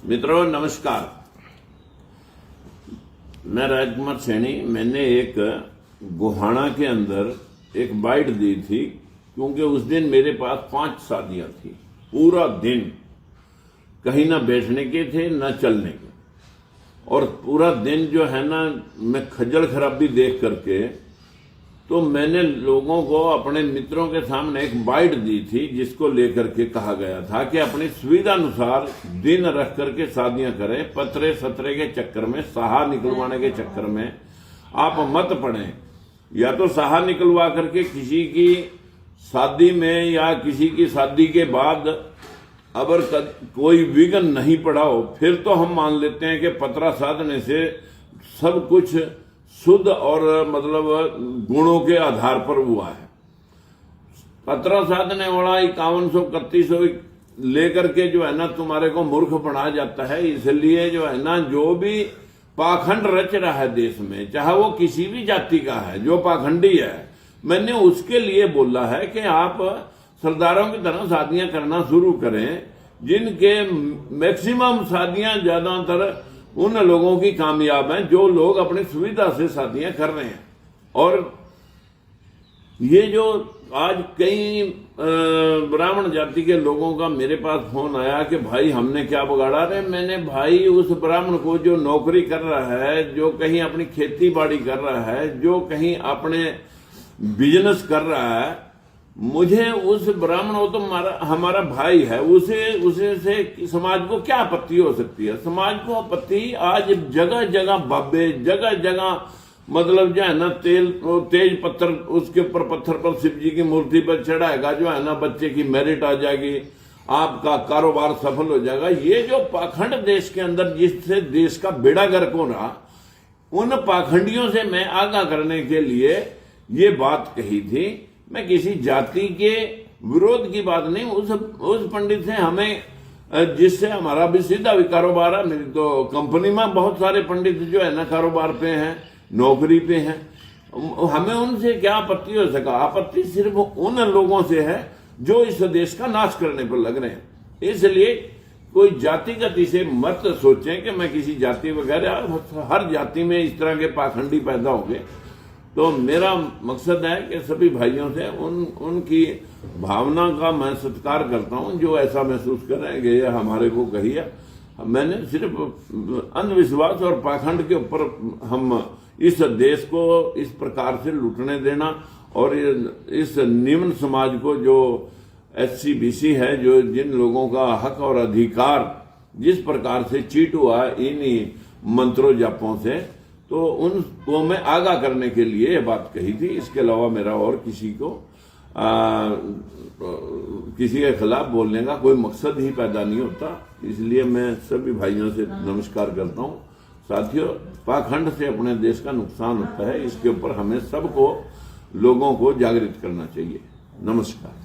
मित्रों नमस्कार, मैं राजकुमार सैनी। मैंने एक गोहाना के अंदर एक बाइट दी थी क्योंकि उस दिन मेरे पास 5 शादियां थी। पूरा दिन कहीं ना बैठने के थे ना चलने के, और पूरा दिन जो है ना मैं खज्जल खराबी देख करके तो मैंने लोगों को, अपने मित्रों के सामने एक बाइट दी थी जिसको लेकर के कहा गया था कि अपनी सुविधा अनुसार दिन रख करके शादियां करें। पतरे सतरे के चक्कर में, साहा निकलवाने के चक्कर में आप मत पड़ें। या तो साहा निकलवा करके किसी की शादी में या किसी की शादी के बाद अगर कोई विघ्न नहीं पड़ा हो, फिर तो हम मान लेते हैं कि पतरा साधने से सब कुछ शुद्ध और मतलब गुणों के आधार पर हुआ है। पतरा साधने वाला 5131 लेकर के जो है ना तुम्हारे को मूर्ख बनाया जाता है। इसलिए जो है ना जो भी पाखंड रच रहा है देश में, चाहे वो किसी भी जाति का है, जो पाखंडी है, मैंने उसके लिए बोला है कि आप सरदारों की तरह शादियां करना शुरू करें, जिनके मैक्सिमम शादियां ज्यादातर उन लोगों की कामयाब हैं जो लोग अपनी सुविधा से शादियां कर रहे हैं। और ये जो आज कई ब्राह्मण जाति के लोगों का मेरे पास फोन आया कि भाई हमने क्या बिगाड़ा रहे, मैंने भाई उस ब्राह्मण को जो नौकरी कर रहा है, जो कहीं अपनी खेती बाड़ी कर रहा है, जो कहीं अपने बिजनेस कर रहा है, मुझे उस ब्राह्मण, वो तो हमारा भाई है, उसे से समाज को क्या आपत्ति हो सकती है? समाज को आपत्ति आज जगह जगह बाबे, जगह जगह मतलब जो है ना तेज पत्थर, उसके ऊपर पत्थर पर शिव जी की मूर्ति पर चढ़ाएगा, जो है ना बच्चे की मेरिट आ जाएगी, आपका कारोबार सफल हो जाएगा। ये जो पाखंड देश के अंदर जिससे देश का बेड़ा गर्क हो रहा, उन पाखंडियों से मैं आगाह करने के लिए ये बात कही थी। मैं किसी जाति के विरोध की बात नहीं, उस पंडित से हमें, जिससे हमारा भी सीधा भी कारोबार है। मेरी तो कंपनी में बहुत सारे पंडित जो है ना कारोबार पे हैं, नौकरी पे हैं, हमें उनसे क्या आपत्ति हो सका? आपत्ति सिर्फ उन लोगों से है जो इस देश का नाश करने पर लग रहे हैं। इसलिए कोई जातिगति से मत सोचें कि मैं किसी जाति वगैरह, हर जाति में इस तरह के पाखंडी पैदा हो गए। तो मेरा मकसद है कि सभी भाइयों से उनकी भावना का मैं सत्कार करता हूं जो ऐसा महसूस कर रहे हैं कि ये हमारे को कही है। मैंने सिर्फ अंधविश्वास और पाखंड के ऊपर हम इस देश को इस प्रकार से लूटने देना, और इस निम्न समाज को जो SC BC है, जो जिन लोगों का हक और अधिकार जिस प्रकार से चीट हुआ इन्हीं मंत्रों जापों से, तो उनको मैं आगाह करने के लिए ये बात कही थी। इसके अलावा मेरा और किसी को किसी के खिलाफ बोलने का कोई मकसद ही पैदा नहीं होता। इसलिए मैं सभी भाइयों से नमस्कार करता हूं। साथियों, पाखंड से अपने देश का नुकसान होता है, इसके ऊपर हमें सबको, लोगों को जागृत करना चाहिए। नमस्कार।